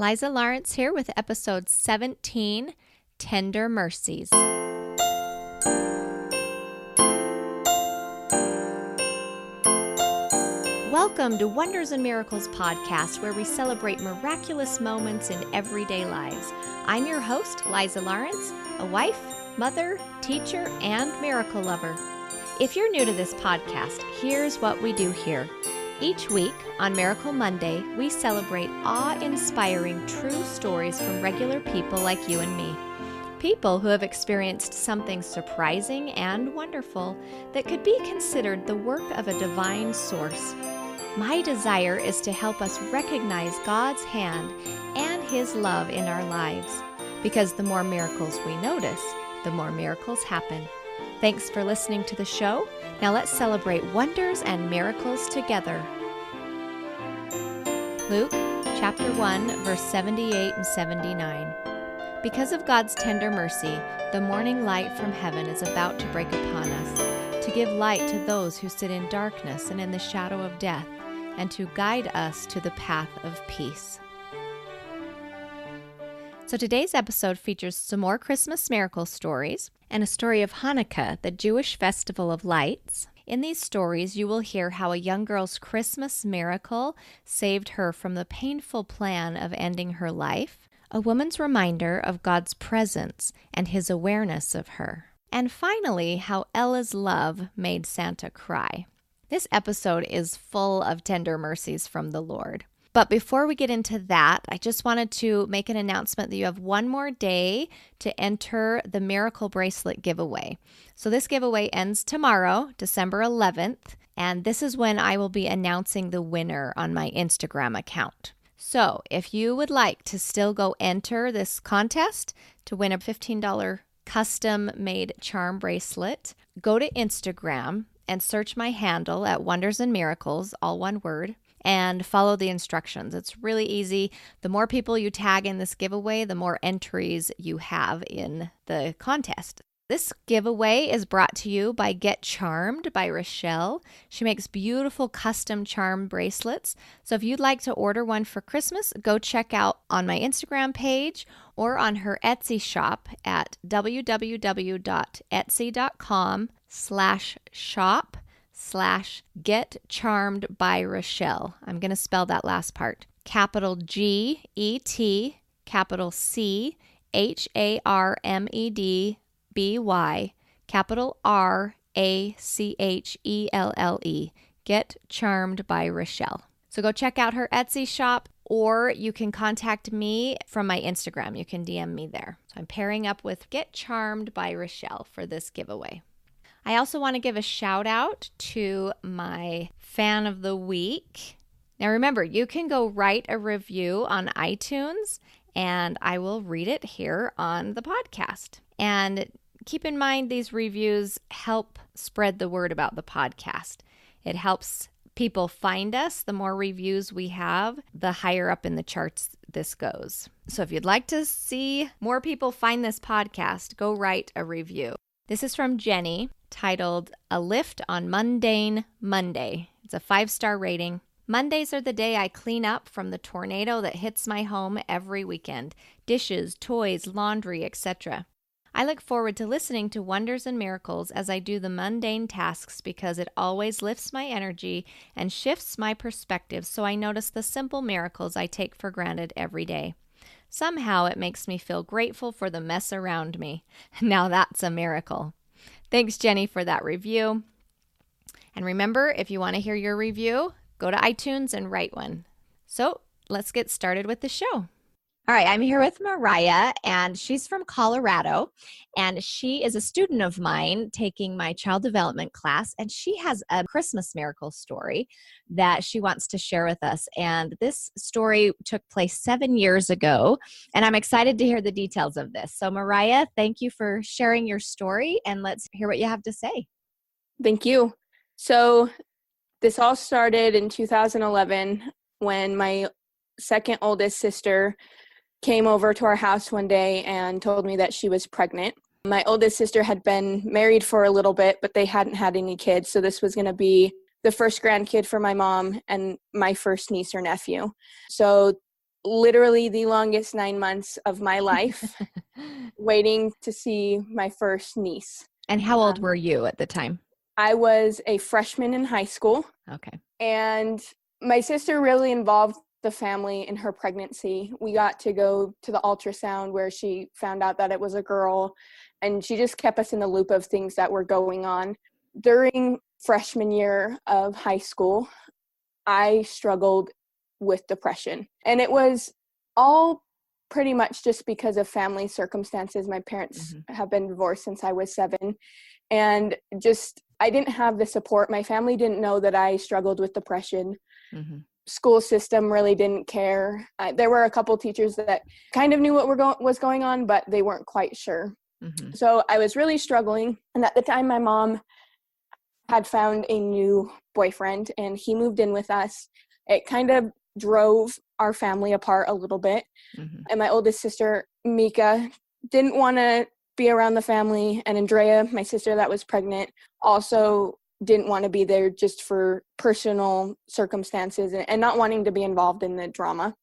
Liza Lawrence here with episode 17, Tender Mercies. Welcome to Wonders and Miracles podcast, where we celebrate miraculous moments in everyday lives. I'm your host, Liza Lawrence, a wife, mother, teacher, and miracle lover. If you're new to this podcast, here's what we do here. Each week, on Miracle Monday, we celebrate awe-inspiring true stories from regular people like you and me. People who have experienced something surprising and wonderful that could be considered the work of a divine source. My desire is to help us recognize God's hand and His love in our lives, because the more miracles we notice, the more miracles happen. Thanks for listening to the show. Now let's celebrate wonders and miracles together. Luke chapter 1, verse 78 and 79. Because of God's tender mercy, the morning light from heaven is about to break upon us, to give light to those who sit in darkness and in the shadow of death, and to guide us to the path of peace. So today's episode features some more Christmas miracle stories and a story of Hanukkah, the Jewish festival of lights. In these stories, you will hear how a young girl's Christmas miracle saved her from the painful plan of ending her life, a woman's reminder of God's presence and His awareness of her, and finally, how Ella's love made Santa cry. This episode is full of tender mercies from the Lord. But before we get into that, I just wanted to make an announcement that you have one more day to enter the Miracle Bracelet giveaway. So this giveaway ends tomorrow, December 11th, and this is when I will be announcing the winner on my Instagram account. So if you would like to still go enter this contest to win a $15 custom-made charm bracelet, go to Instagram and search my handle at Wonders and Miracles, all one word, and follow the instructions. It's really easy. The more people you tag in this giveaway, the more entries you have in the contest. This giveaway is brought to you by Get Charmed by Rochelle. She makes beautiful custom charm bracelets. So if you'd like to order one for Christmas, go check out on my Instagram page or on her Etsy shop at www.etsy.com/shop/Get Charmed by Rochelle. I'm going to spell that last part. Capital G-E-T, capital C-H-A-R-M-E-D-B-Y, capital R-A-C-H-E-L-L-E. Get Charmed by Rochelle. So go check out her Etsy shop, or you can contact me from my Instagram. You can DM me there. So I'm pairing up with Get Charmed by Rochelle for this giveaway. I also want to give a shout out to my fan of the week. Now remember, you can go write a review on iTunes and I will read it here on the podcast. And keep in mind, these reviews help spread the word about the podcast. It helps people find us. The more reviews we have, the higher up in the charts this goes. So if you'd like to see more people find this podcast, go write a review. This is from Jenny, titled A Lift on Mundane Monday. It's a 5-star rating. Mondays are the day I clean up from the tornado that hits my home every weekend. Dishes, toys, laundry, etc. I look forward to listening to Wonders and Miracles as I do the mundane tasks because it always lifts my energy and shifts my perspective, so I notice the simple miracles I take for granted every day. Somehow it makes me feel grateful for the mess around me. Now that's a miracle. Thanks, Jenny, for that review. And remember, if you want to hear your review, go to iTunes and write one. So let's get started with the show. All right, I'm here with Mariah, and she's from Colorado, and she is a student of mine taking my child development class, and she has a Christmas miracle story that she wants to share with us. And this story took place 7 years ago, and I'm excited to hear the details of this. So Mariah, thank you for sharing your story, and let's hear what you have to say. Thank you. So this all started in 2011 when my second oldest sister came over to our house one day and told me that she was pregnant. My oldest sister had been married for a little bit, but they hadn't had any kids. So this was going to be the first grandkid for my mom and my first niece or nephew. So literally the longest 9 months of my life waiting to see my first niece. And how old were you at the time? I was a freshman in high school. Okay. And my sister really involved the family in her pregnancy. We got to go to the ultrasound where she found out that it was a girl, and she just kept us in the loop of things that were going on. During freshman year of high school, I struggled with depression, and it was all pretty much just because of family circumstances. My parents have been divorced since I was 7, and just I didn't have the support. My family didn't know that I struggled with depression. School system really didn't care. There were a couple teachers that kind of knew what was going on, but they weren't quite sure. So I was really struggling. And at the time, my mom had found a new boyfriend, and he moved in with us. It kind of drove our family apart a little bit. And my oldest sister, Mika, didn't want to be around the family. And Andrea, my sister that was pregnant, also didn't want to be there just for personal circumstances and not wanting to be involved in the drama.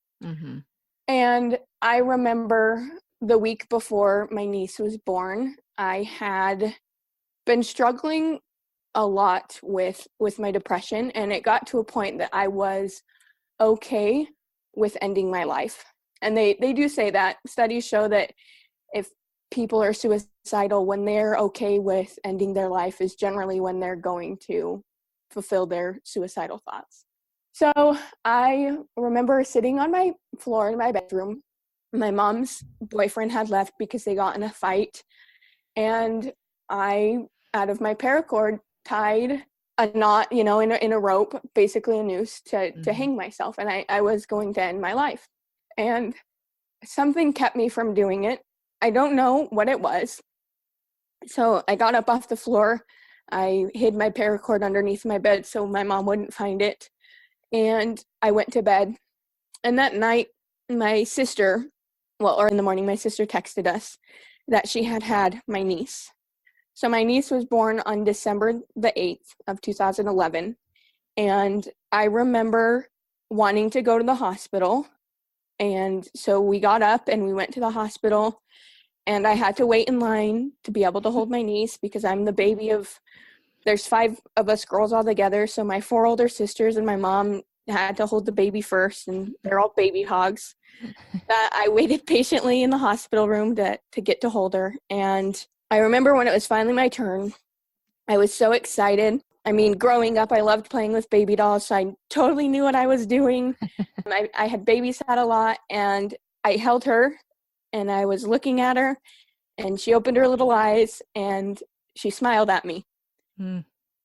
And I remember the week before my niece was born, I had been struggling a lot with my depression, and it got to a point that I was okay with ending my life. And they do say that. Studies show that if people are suicidal, when they're okay with ending their life is generally when they're going to fulfill their suicidal thoughts. So I remember sitting on my floor in my bedroom. My mom's boyfriend had left because they got in a fight, and I, out of my paracord, tied a knot, in a rope, basically a noose, to hang myself. And I was going to end my life. And something kept me from doing it. I don't know what it was. So I got up off the floor. I hid my paracord underneath my bed so my mom wouldn't find it. And I went to bed. And that night, my sister, or in the morning, my sister texted us that she had my niece. So my niece was born on December the 8th of 2011. And I remember wanting to go to the hospital. And so we got up and we went to the hospital. And I had to wait in line to be able to hold my niece because I'm the baby there's 5 of us girls all together. So my 4 older sisters and my mom had to hold the baby first, and they're all baby hogs. I waited patiently in the hospital room to get to hold her. And I remember when it was finally my turn, I was so excited. I mean, growing up, I loved playing with baby dolls, so I totally knew what I was doing. I had babysat a lot, and I held her, and I was looking at her, and she opened her little eyes, and she smiled at me.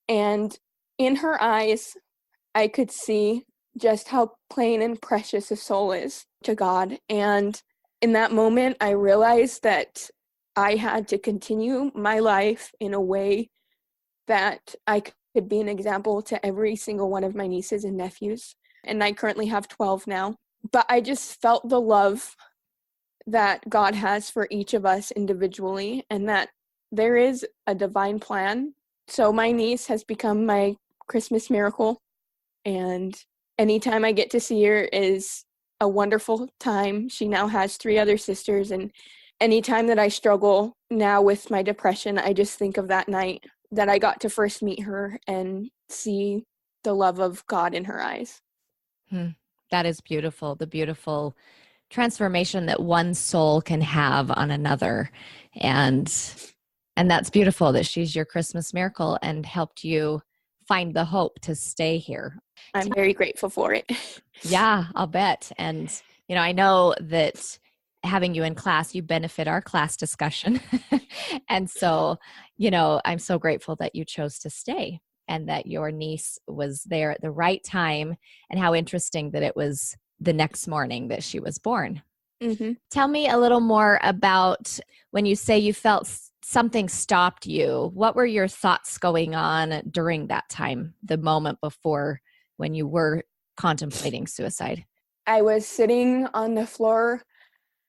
And in her eyes, I could see just how plain and precious a soul is to God. And in that moment, I realized that I had to continue my life in a way that I could be an example to every single one of my nieces and nephews. And I currently have 12 now. But I just felt the love that God has for each of us individually, and that there is a divine plan. So my niece has become my Christmas miracle, and anytime I get to see her is a wonderful time. She now has 3 other sisters, and anytime that I struggle now with my depression, I just think of that night that I got to first meet her and see the love of God in her eyes. That is beautiful. The beautiful transformation that one soul can have on another. And that's beautiful that she's your Christmas miracle and helped you find the hope to stay here. I'm very grateful for it. Yeah, I'll bet. And, I know that having you in class, you benefit our class discussion. And so, I'm so grateful that you chose to stay and that your niece was there at the right time, and how interesting that it was the next morning that she was born. Tell me a little more about when you say you felt something stopped you. What were your thoughts going on during that time, the moment before when you were contemplating suicide? I was sitting on the floor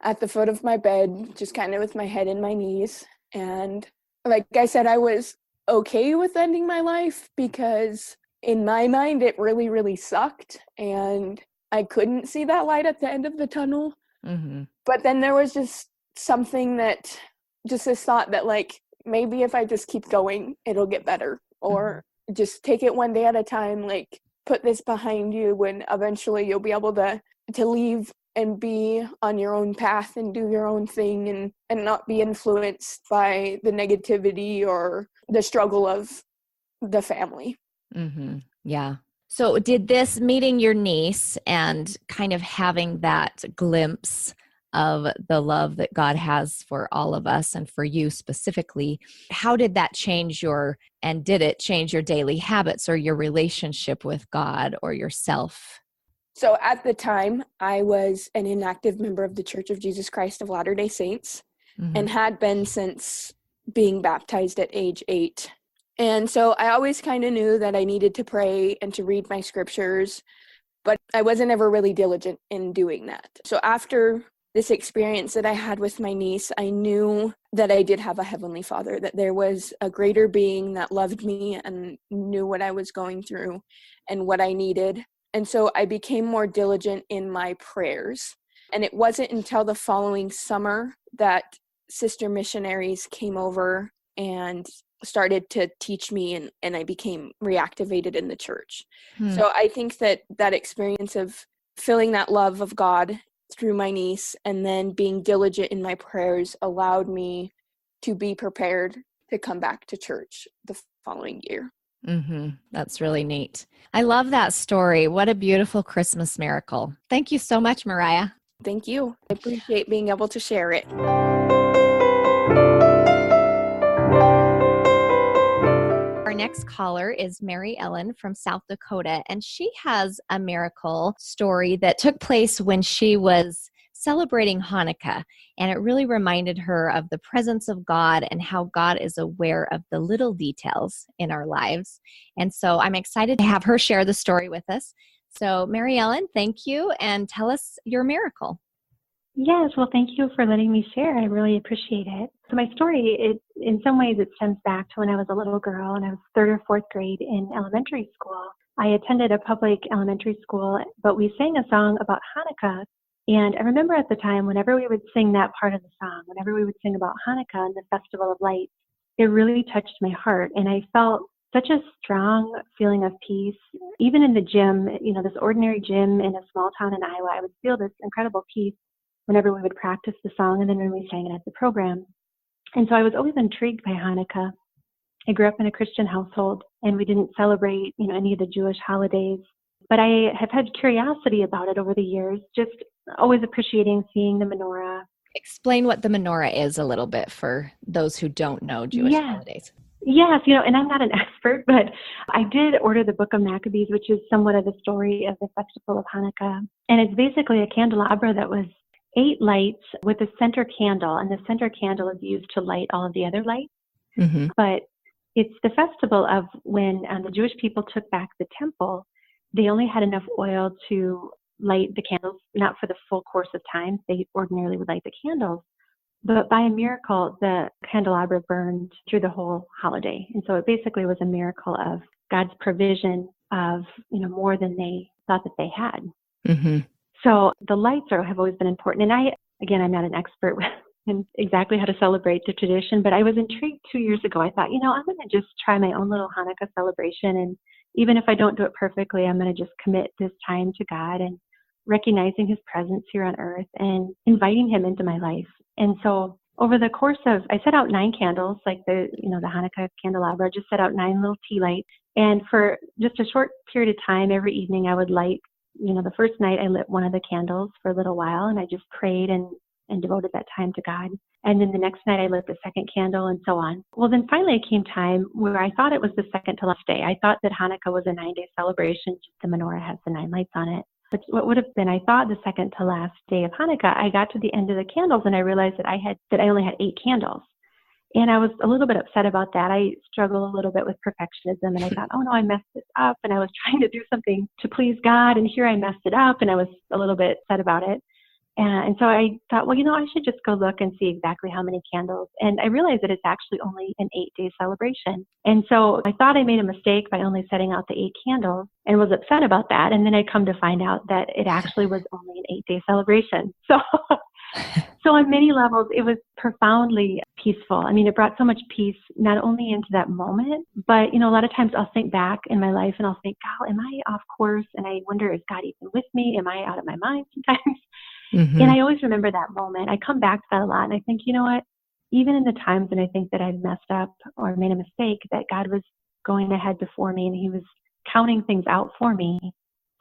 at the foot of my bed, just kind of with my head in my knees. And like I said, I was okay with ending my life because in my mind, it really, really sucked. And I couldn't see that light at the end of the tunnel. Mm-hmm. But then there was just something that, just this thought that like, maybe if I just keep going, it'll get better. Or just take it one day at a time, like put this behind you when eventually you'll be able to leave and be on your own path and do your own thing and not be influenced by the negativity or the struggle of the family. Mm-hmm. Yeah. So did this meeting your niece and kind of having that glimpse of the love that God has for all of us and for you specifically, how did that change did it change your daily habits or your relationship with God or yourself? So at the time, I was an inactive member of the Church of Jesus Christ of Latter-day Saints and had been since being baptized at age 8. And so I always kind of knew that I needed to pray and to read my scriptures, but I wasn't ever really diligent in doing that. So after this experience that I had with my niece, I knew that I did have a Heavenly Father, that there was a greater being that loved me and knew what I was going through and what I needed. And so I became more diligent in my prayers. And it wasn't until the following summer that sister missionaries came over and started to teach me, and I became reactivated in the church. So I think that experience of feeling that love of God through my niece and then being diligent in my prayers allowed me to be prepared to come back to church the following year. Mm-hmm. That's really neat. I love that story. What a beautiful Christmas miracle. Thank you so much, Mariah. Thank you. I appreciate being able to share it. Our next caller is Mary Ellen from South Dakota, and she has a miracle story that took place when she was celebrating Hanukkah, and it really reminded her of the presence of God and how God is aware of the little details in our lives. And so I'm excited to have her share the story with us. So Mary Ellen, thank you, and tell us your miracle. Yes, well, thank you for letting me share. I really appreciate it. So my story, in some ways, it stems back to when I was a little girl and I was third or fourth grade in elementary school. I attended a public elementary school, but we sang a song about Hanukkah. And I remember at the time, whenever we would sing that part of the song, whenever we would sing about Hanukkah and the Festival of Lights, it really touched my heart. And I felt such a strong feeling of peace. Even in the gym, this ordinary gym in a small town in Iowa, I would feel this incredible peace whenever we would practice the song and then when we sang it at the program. And so I was always intrigued by Hanukkah. I grew up in a Christian household and we didn't celebrate, any of the Jewish holidays. But I have had curiosity about it over the years, just always appreciating seeing the menorah. Explain what the menorah is a little bit for those who don't know Jewish holidays. Yes, and I'm not an expert, but I did order the Book of Maccabees, which is somewhat of the story of the Festival of Hanukkah. And it's basically a candelabra that was 8 lights with a center candle, and the center candle is used to light all of the other lights. Mm-hmm. But it's the festival of when the Jewish people took back the temple. They only had enough oil to light the candles, not for the full course of time. They ordinarily would light the candles. But by a miracle, the candelabra burned through the whole holiday. And so it basically was a miracle of God's provision of, more than they thought that they had. Mm-hmm. So the lights have always been important. And I'm not an expert in exactly how to celebrate the tradition, but I was intrigued 2 years ago. I thought, I'm going to just try my own little Hanukkah celebration. And even if I don't do it perfectly, I'm going to just commit this time to God and recognizing his presence here on earth and inviting him into my life. And so over the course of, I set out 9 candles, like the Hanukkah candelabra, just set out 9 little tea lights. And for just a short period of time, every evening I would light, the first night I lit one of the candles for a little while and I just prayed and devoted that time to God. And then the next night I lit the second candle and so on. Well, then finally it came time where I thought it was the second to last day. I thought that Hanukkah was a 9-day celebration. Just the menorah has the 9 lights on it. But what would have been, I thought, the second to last day of Hanukkah, I got to the end of the candles and I realized that I only had 8 candles. And I was a little bit upset about that. I struggle a little bit with perfectionism and I thought, oh no, I messed this up. And I was trying to do something to please God and here I messed it up and I was a little bit upset about it. And so I thought, well, I should just go look and see exactly how many candles. And I realized that it's actually only an 8-day celebration. And so I thought I made a mistake by only setting out the 8 candles and was upset about that. And then I come to find out that it actually was only an 8-day celebration. So on many levels, it was profoundly peaceful. I mean, it brought so much peace, not only into that moment, but, a lot of times I'll think back in my life and I'll think, God, am I off course? And I wonder, is God even with me? Am I out of my mind sometimes? Mm-hmm. And I always remember that moment. I come back to that a lot. And I think, you know what? Even in the times when I think that I'd messed up or made a mistake, that God was going ahead before me and he was counting things out for me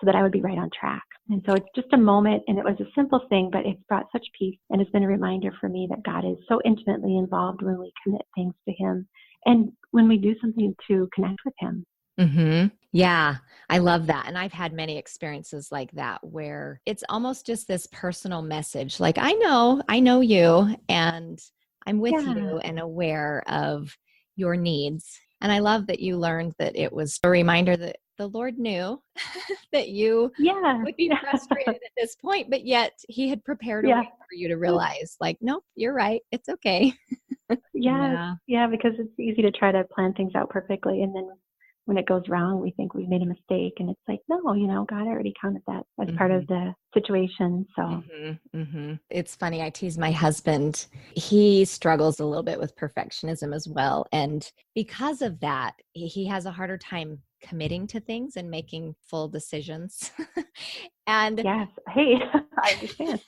so that I would be right on track. And so it's just a moment, and it was a simple thing, but it's brought such peace. And it's been a reminder for me that God is so intimately involved when we commit things to him and when we do something to connect with him. Mm-hmm. Yeah, I love that. And I've had many experiences like that where it's almost just this personal message. Like, I know you, and I'm with you and aware of your needs. And I love that you learned that it was a reminder that the Lord knew that you would be frustrated at this point, but yet he had prepared a way for you to realize, like, nope, you're right. It's okay. Yeah, because it's easy to try to plan things out perfectly. And then when it goes wrong, we think we've made a mistake. And it's like, no, God already counted that as part of the situation. So It's funny. I tease my husband. He struggles a little bit with perfectionism as well. And because of that, he has a harder time committing to things and making full decisions. And yes, hey, I understand.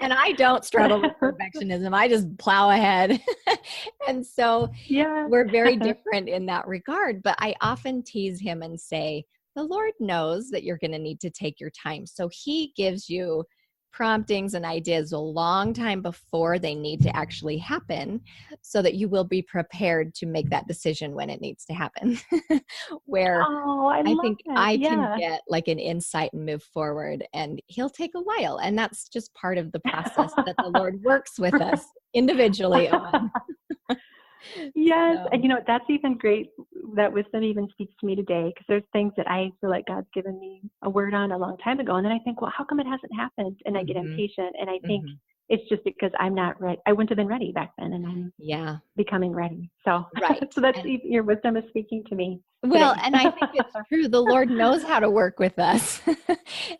And I don't struggle with perfectionism. I just plow ahead. And so we're very different in that regard. But I often tease him and say, the Lord knows that you're going to need to take your time. So he gives you promptings and ideas a long time before they need to actually happen so that you will be prepared to make that decision when it needs to happen. Where I think I can get like an insight and move forward, and he'll take a while. And that's just part of the process that the Lord works with us individually on. Yes. So. And that's even great. That wisdom even speaks to me today, because there's things that I feel like God's given me a word on a long time ago. And then I think, well, how come it hasn't happened? And I get impatient, and I think it's just because I'm not ready. I wouldn't have been ready back then, and I'm becoming ready. So, so that's your wisdom is speaking to me. Well, and I think it's true. The Lord knows how to work with us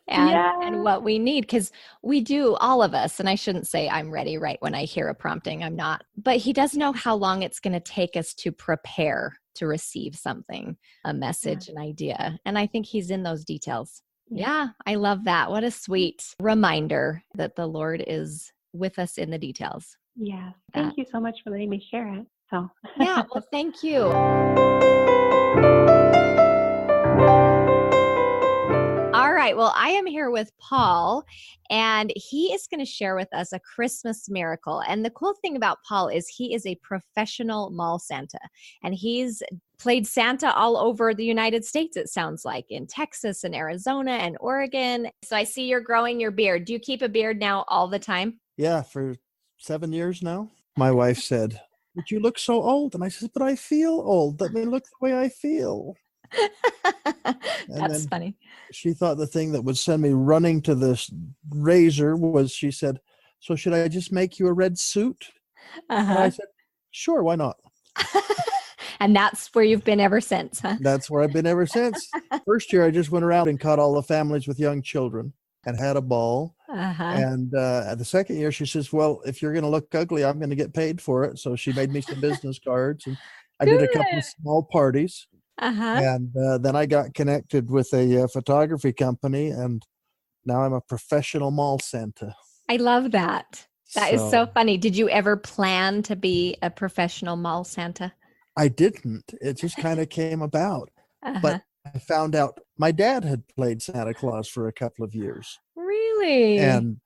and what we need, because we do, all of us. And I shouldn't say I'm ready right when I hear a prompting. I'm not. But he does know how long it's going to take us to prepare to receive something, a message, an idea. And I think he's in those details. Yeah, I love that. What a sweet reminder that the Lord is with us in the details. Yeah. Thank you so much for letting me share it. So yeah, well, thank you. All right. Well, I am here with Paul, and he is going to share with us a Christmas miracle. And the cool thing about Paul is he is a professional mall Santa, and he's played Santa all over the United States, it sounds like, in Texas and Arizona and Oregon. So I see you're growing your beard. Do you keep a beard now all the time? Yeah, for 7 years now. My wife said, but you look so old. And I said, but I feel old. Let me look the way I feel. That's funny. She thought the thing that would send me running to this razor was, she said, so should I just make you a red suit? And I said, sure, why not? And that's where you've been ever since, huh? That's where I've been ever since. First year, I just went around and caught all the families with young children and had a ball. And the second year, she says, well, if you're going to look ugly, I'm going to get paid for it. So she made me some business cards, and I did a couple of small parties. And then I got connected with a photography company, and now I'm a professional mall Santa. I love that. That is so funny. Did you ever plan to be a professional mall Santa? I didn't. It just kind of came about. But I found out my dad had played Santa Claus for a couple of years. Really? And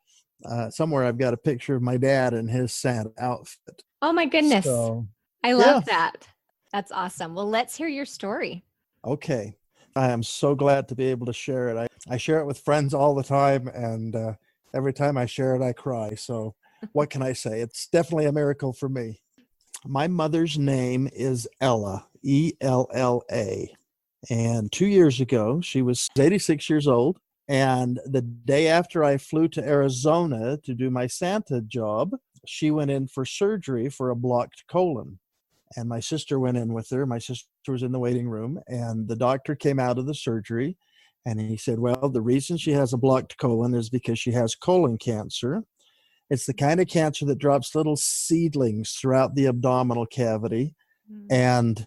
somewhere I've got a picture of my dad in his Santa outfit. Oh my goodness. So, I love that. That's awesome. Well, let's hear your story. Okay. I am so glad to be able to share it. I share it with friends all the time, and every time I share it, I cry. So what can I say? It's definitely a miracle for me. My mother's name is Ella, E-L-L-A. And 2 years ago, she was 86 years old. And the day after I flew to Arizona to do my Santa job, she went in for surgery for a blocked colon. And my sister went in with her. My sister was in the waiting room, and the doctor came out of the surgery, and he said, well, the reason she has a blocked colon is because she has colon cancer. It's the kind of cancer that drops little seedlings throughout the abdominal cavity, and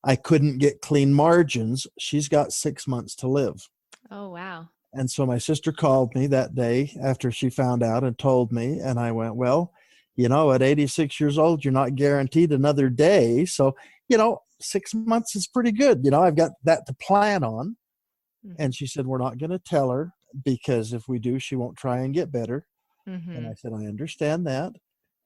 I couldn't get clean margins. She's got 6 months to live. Oh, wow. And so my sister called me that day after she found out and told me, and I went, well, at 86 years old, you're not guaranteed another day. So, 6 months is pretty good. I've got that to plan on. And she said, we're not going to tell her, because if we do, she won't try and get better. And I said, I understand that.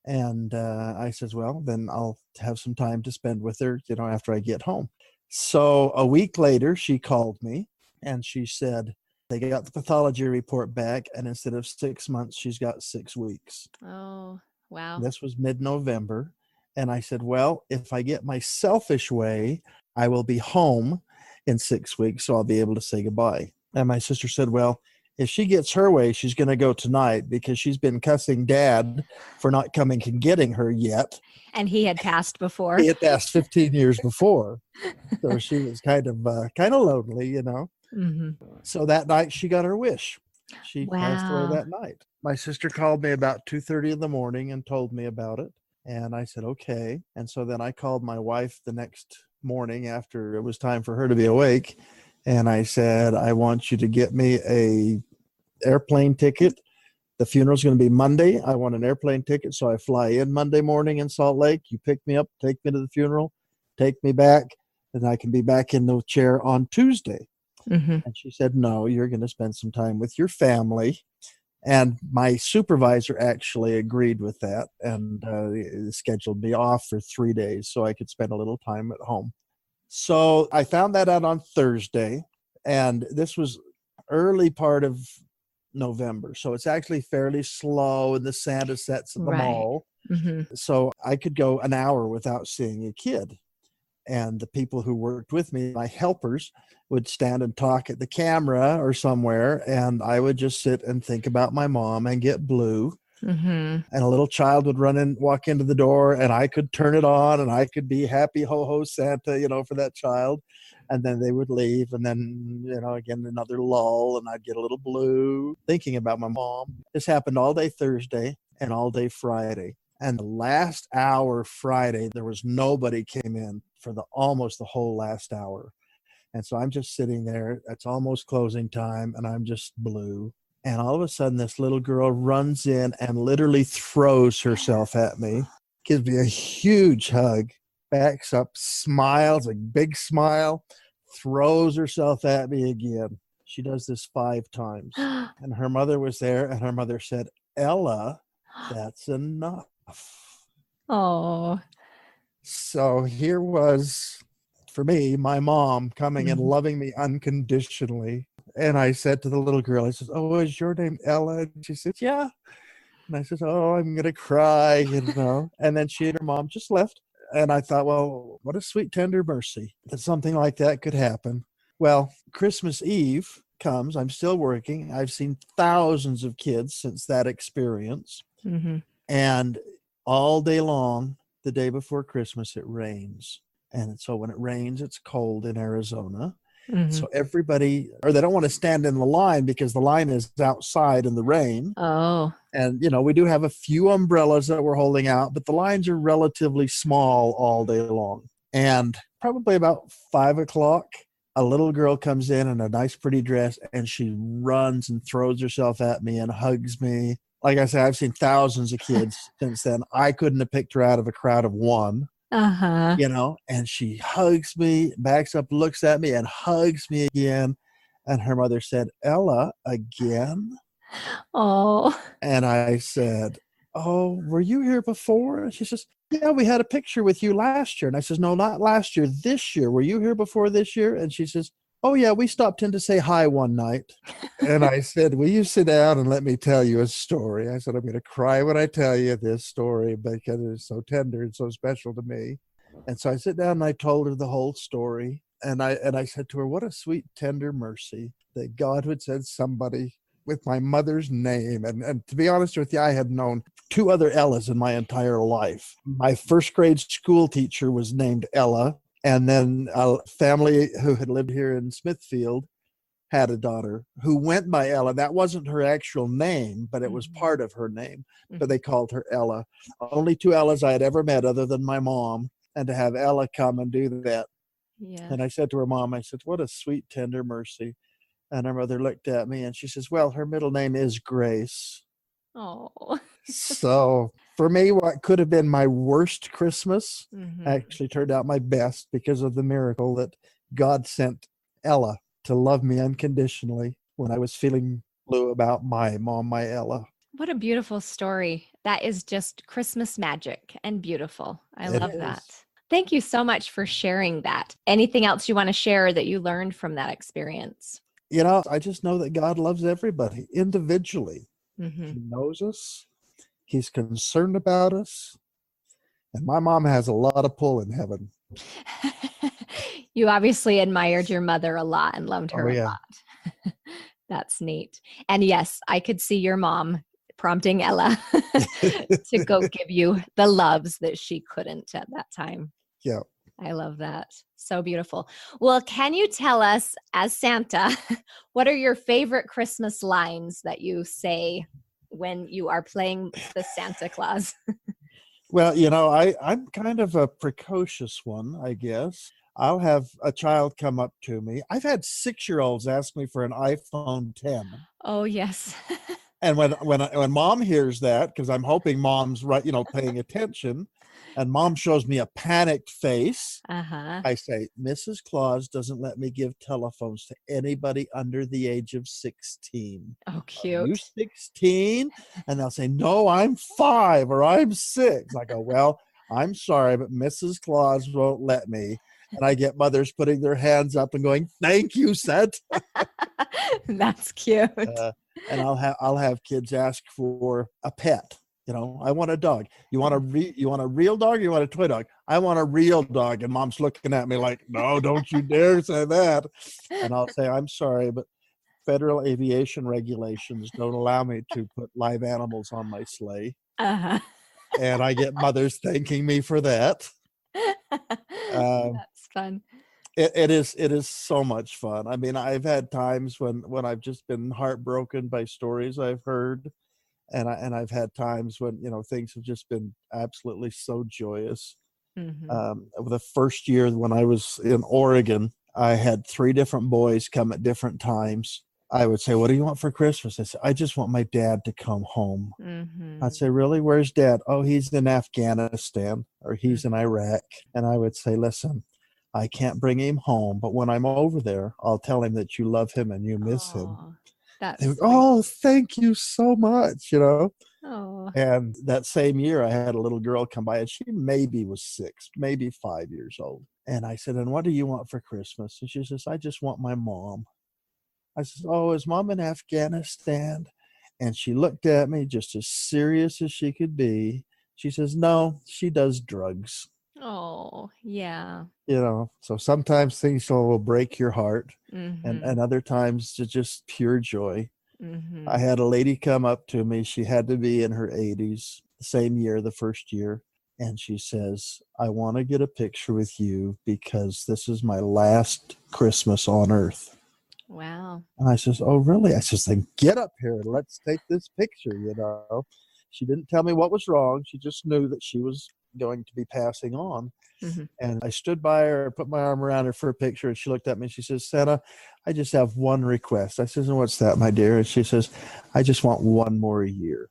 And I says, well, then I'll have some time to spend with her, after I get home. So a week later, she called me and she said, they got the pathology report back, and instead of 6 months, she's got 6 weeks. Oh, wow. This was mid-November. And I said, well, if I get my selfish way, I will be home in 6 weeks, so I'll be able to say goodbye. And my sister said, well, if she gets her way, she's going to go tonight, because she's been cussing Dad for not coming and getting her yet. And he had passed before. He had passed 15 years before. So she was kind of lonely, So that night she got her wish. She passed away that night. My sister called me about 2:30 in the morning and told me about it. And I said, okay. And so then I called my wife the next morning after it was time for her to be awake. And I said, I want you to get me a airplane ticket. The funeral's going to be Monday. I want an airplane ticket. So I fly in Monday morning in Salt Lake. You pick me up, take me to the funeral, take me back, and I can be back in the chair on Tuesday. And she said, no, you're going to spend some time with your family. And my supervisor actually agreed with that, and scheduled me off for 3 days so I could spend a little time at home. So I found that out on Thursday, and this was early part of November. So it's actually fairly slow in the Santa sets at the mall. So I could go an hour without seeing a kid. And the people who worked with me, my helpers, would stand and talk at the camera or somewhere, and I would just sit and think about my mom and get blue. And a little child would walk into the door, and I could turn it on, and I could be happy ho-ho Santa, for that child. And then they would leave, and then, again, another lull, and I'd get a little blue thinking about my mom. This happened all day Thursday and all day Friday. And the last hour Friday, there was nobody came in for almost the whole last hour. And so I'm just sitting there. It's almost closing time, and I'm just blue. And all of a sudden, this little girl runs in and literally throws herself at me, gives me a huge hug, backs up, smiles, a big smile, throws herself at me again. She does this 5 times. And her mother was there, and her mother said, Ella, that's enough. Oh. So here was, for me, my mom coming and loving me unconditionally. And I said to the little girl, I said, oh, is your name Ella? And she said, yeah. And I said, oh, I'm going to cry, And then she and her mom just left. And I thought, well, what a sweet, tender mercy that something like that could happen. Well, Christmas Eve comes. I'm still working. I've seen thousands of kids since that experience. And all day long, the day before Christmas, it rains. And so when it rains, it's cold in Arizona. So everybody, or they don't want to stand in the line because the line is outside in the rain. Oh. And, we do have a few umbrellas that we're holding out, but the lines are relatively small all day long. And probably about 5 o'clock, a little girl comes in a nice, pretty dress, and she runs and throws herself at me and hugs me. Like I said, I've seen thousands of kids since then. I couldn't have picked her out of a crowd of one. And she hugs me, backs up, looks at me, and hugs me again. And her mother said, Ella, again? Oh. And I said, oh, were you here before? And she says, yeah, we had a picture with you last year. And I says, no, not last year, this year. Were you here before this year? And she says, oh, yeah, we stopped in to say hi one night. And I said, will you sit down and let me tell you a story? I said, I'm going to cry when I tell you this story because it's so tender and so special to me. And so I sit down and I told her the whole story. I said to her, what a sweet, tender mercy that God would send somebody with my mother's name. And to be honest with you, I had known 2 other Ellas in my entire life. My first grade school teacher was named Ella. And then a family who had lived here in Smithfield had a daughter who went by Ella. That wasn't her actual name, but it was part of her name. But they called her Ella. Only 2 Ellas I had ever met other than my mom. And to have Ella come and do that. Yeah. And I said to her mom, I said, what a sweet, tender mercy. And her mother looked at me and she says, well, her middle name is Grace. Oh. So for me, what could have been my worst Christmas actually turned out my best because of the miracle that God sent Ella to love me unconditionally when I was feeling blue about my mom, my Ella. What a beautiful story. That is just Christmas magic and beautiful. I love that. Thank you so much for sharing that. Anything else you want to share that you learned from that experience? You know, I just know that God loves everybody individually. Mm-hmm. He knows us. He's concerned about us. And my mom has a lot of pull in heaven. You obviously admired your mother a lot and loved her Oh, yeah. a lot. That's neat. And yes, I could see your mom prompting Ella to go give you the loves that she couldn't at that time. Yeah. I love that. So beautiful. Well, can you tell us, as Santa, what are your favorite Christmas lines that you say when you are playing the Santa Claus? Well, you know, I'm kind of a precocious one, I guess. I'll have a child come up to me. I've had 6-year-olds ask me for an iPhone 10. Oh, yes. And when mom hears that, because I'm hoping mom's right, you know, paying attention, and mom shows me a panicked face, I say, Mrs. Claus doesn't let me give telephones to anybody under the age of 16. Oh, Are cute. you 16? And they'll say, no, I'm 5 or I'm 6. I go, well, I'm sorry, but Mrs. Claus won't let me. And I get mothers putting their hands up and going, thank you, Santa. That's cute. And I'll have kids ask for a pet. You know, I want a dog. You want a real dog or you want a toy dog? I want a real dog. And mom's looking at me like, no, don't you dare say that. And I'll say, I'm sorry, but federal aviation regulations don't allow me to put live animals on my sleigh. And I get mothers thanking me for that. That's fun. It is so much fun. I mean, I've had times when I've just been heartbroken by stories I've heard. And I've had times when, you know, things have just been absolutely so joyous. The first year when I was in Oregon, I had 3 different boys come at different times. I would say, what do you want for Christmas? I said, I just want my dad to come home. I'd say, really? Where's dad? Oh, he's in Afghanistan or he's in Iraq. And I would say, listen, I can't bring him home, but when I'm over there, I'll tell him that you love him and you miss him. They would, oh, thank you so much, you know. Oh. And that same year, I had a little girl come by, and she maybe was 6, maybe 5 years old. And I said, and what do you want for Christmas? And she says, I just want my mom. I said, oh, is mom in Afghanistan? And she looked at me just as serious as she could be. She says, no, she does drugs. Oh, yeah. You know, so sometimes things will break your heart, and other times it's just pure joy. I had a lady come up to me. She had to be in her 80s, the same year, the first year. And she says, I want to get a picture with you because this is my last Christmas on earth. Wow. And I says, oh, really? I says, then get up here and let's take this picture, you know. She didn't tell me what was wrong. She just knew that she was going to be passing on. And I stood by her, put my arm around her for a picture, and she looked at me and she says, Santa, I just have one request. I says, and what's that, my dear? And she says, I just want one more year.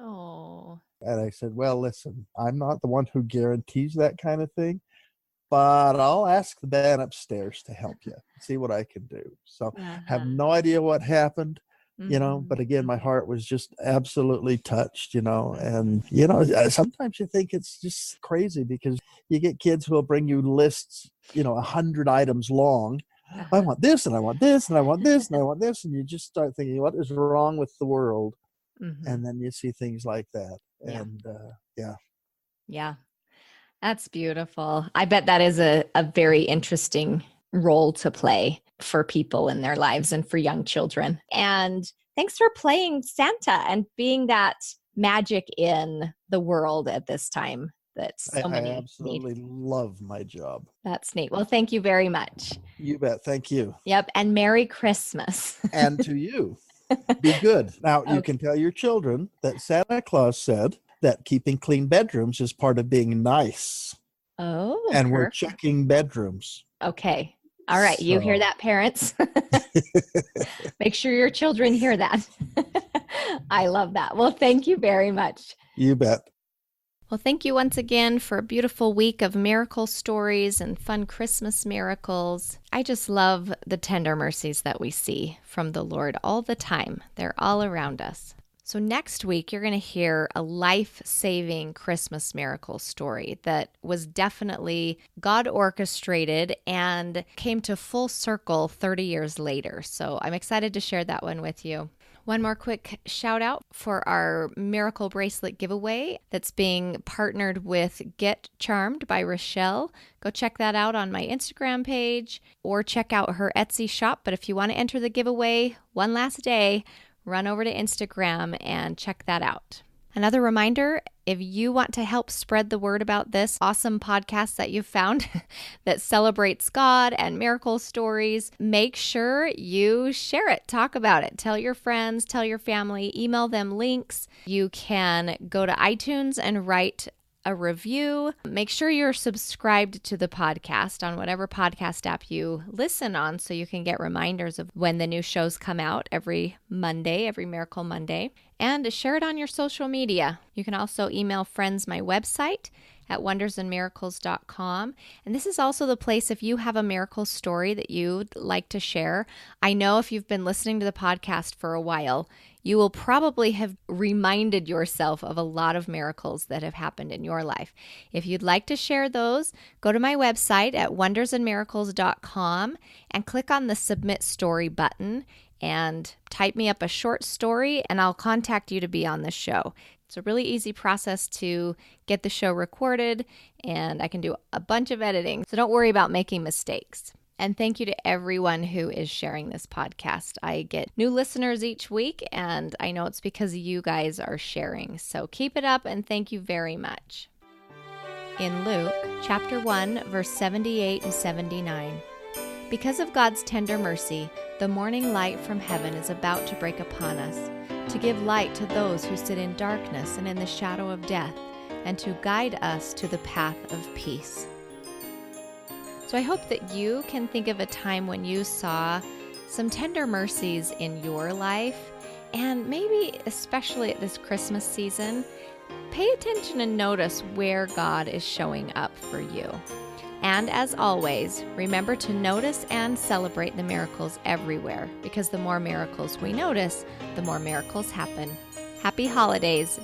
Oh. And I said, well, listen, I'm not the one who guarantees that kind of thing, but I'll ask the man upstairs to help you, see what I can do. So have no idea what happened. You know, but again, my heart was just absolutely touched, you know, and, you know, sometimes you think it's just crazy because you get kids who will bring you lists, you know, 100 items long. I want this and I want this and I want this and I want this. And you just start thinking, what is wrong with the world? And then you see things like that. And Yeah. That's beautiful. I bet that is a very interesting role to play for people in their lives and for young children. And thanks for playing Santa and being that magic in the world at this time that so I many absolutely need. love my job. That's neat. Well, thank you very much. You bet. Thank you. Yep. And Merry Christmas. And to you, be good. Now, you can tell your children that Santa Claus said that keeping clean bedrooms is part of being nice. Oh, and we're checking bedrooms. Okay. All right. You hear that, parents? Make sure your children hear that. I love that. Well, thank you very much. You bet. Well, thank you once again for a beautiful week of miracle stories and fun Christmas miracles. I just love the tender mercies that we see from the Lord all the time. They're all around us. So next week, you're going to hear a life-saving Christmas miracle story that was definitely God orchestrated and came to full circle 30 years later. So I'm excited to share that one with you. One more quick shout out for our miracle bracelet giveaway that's being partnered with Get Charmed by Rochelle. Go check that out on my Instagram page or check out her Etsy shop. But if you want to enter the giveaway one last day, run over to Instagram and check that out. Another reminder, if you want to help spread the word about this awesome podcast that you've found that celebrates God and miracle stories, make sure you share it, talk about it, tell your friends, tell your family, email them links. You can go to iTunes and write a review. Make sure you're subscribed to the podcast on whatever podcast app you listen on so you can get reminders of when the new shows come out every Monday, every Miracle Monday. And share it on your social media. You can also email friends my website at wondersandmiracles.com. And this is also the place if you have a miracle story that you'd like to share. I know if you've been listening to the podcast for a while, you will probably have reminded yourself of a lot of miracles that have happened in your life. If you'd like to share those, go to my website at wondersandmiracles.com and click on the Submit Story button and type me up a short story and I'll contact you to be on the show. It's a really easy process to get the show recorded and I can do a bunch of editing. So don't worry about making mistakes. And thank you to everyone who is sharing this podcast. I get new listeners each week and I know it's because you guys are sharing. So keep it up and thank you very much. In Luke chapter 1, verse 78 and 79. Because of God's tender mercy, the morning light from heaven is about to break upon us, to give light to those who sit in darkness and in the shadow of death, and to guide us to the path of peace. So I hope that you can think of a time when you saw some tender mercies in your life, and maybe especially at this Christmas season, pay attention and notice where God is showing up for you. And as always, remember to notice and celebrate the miracles everywhere, because the more miracles we notice, the more miracles happen. Happy holidays.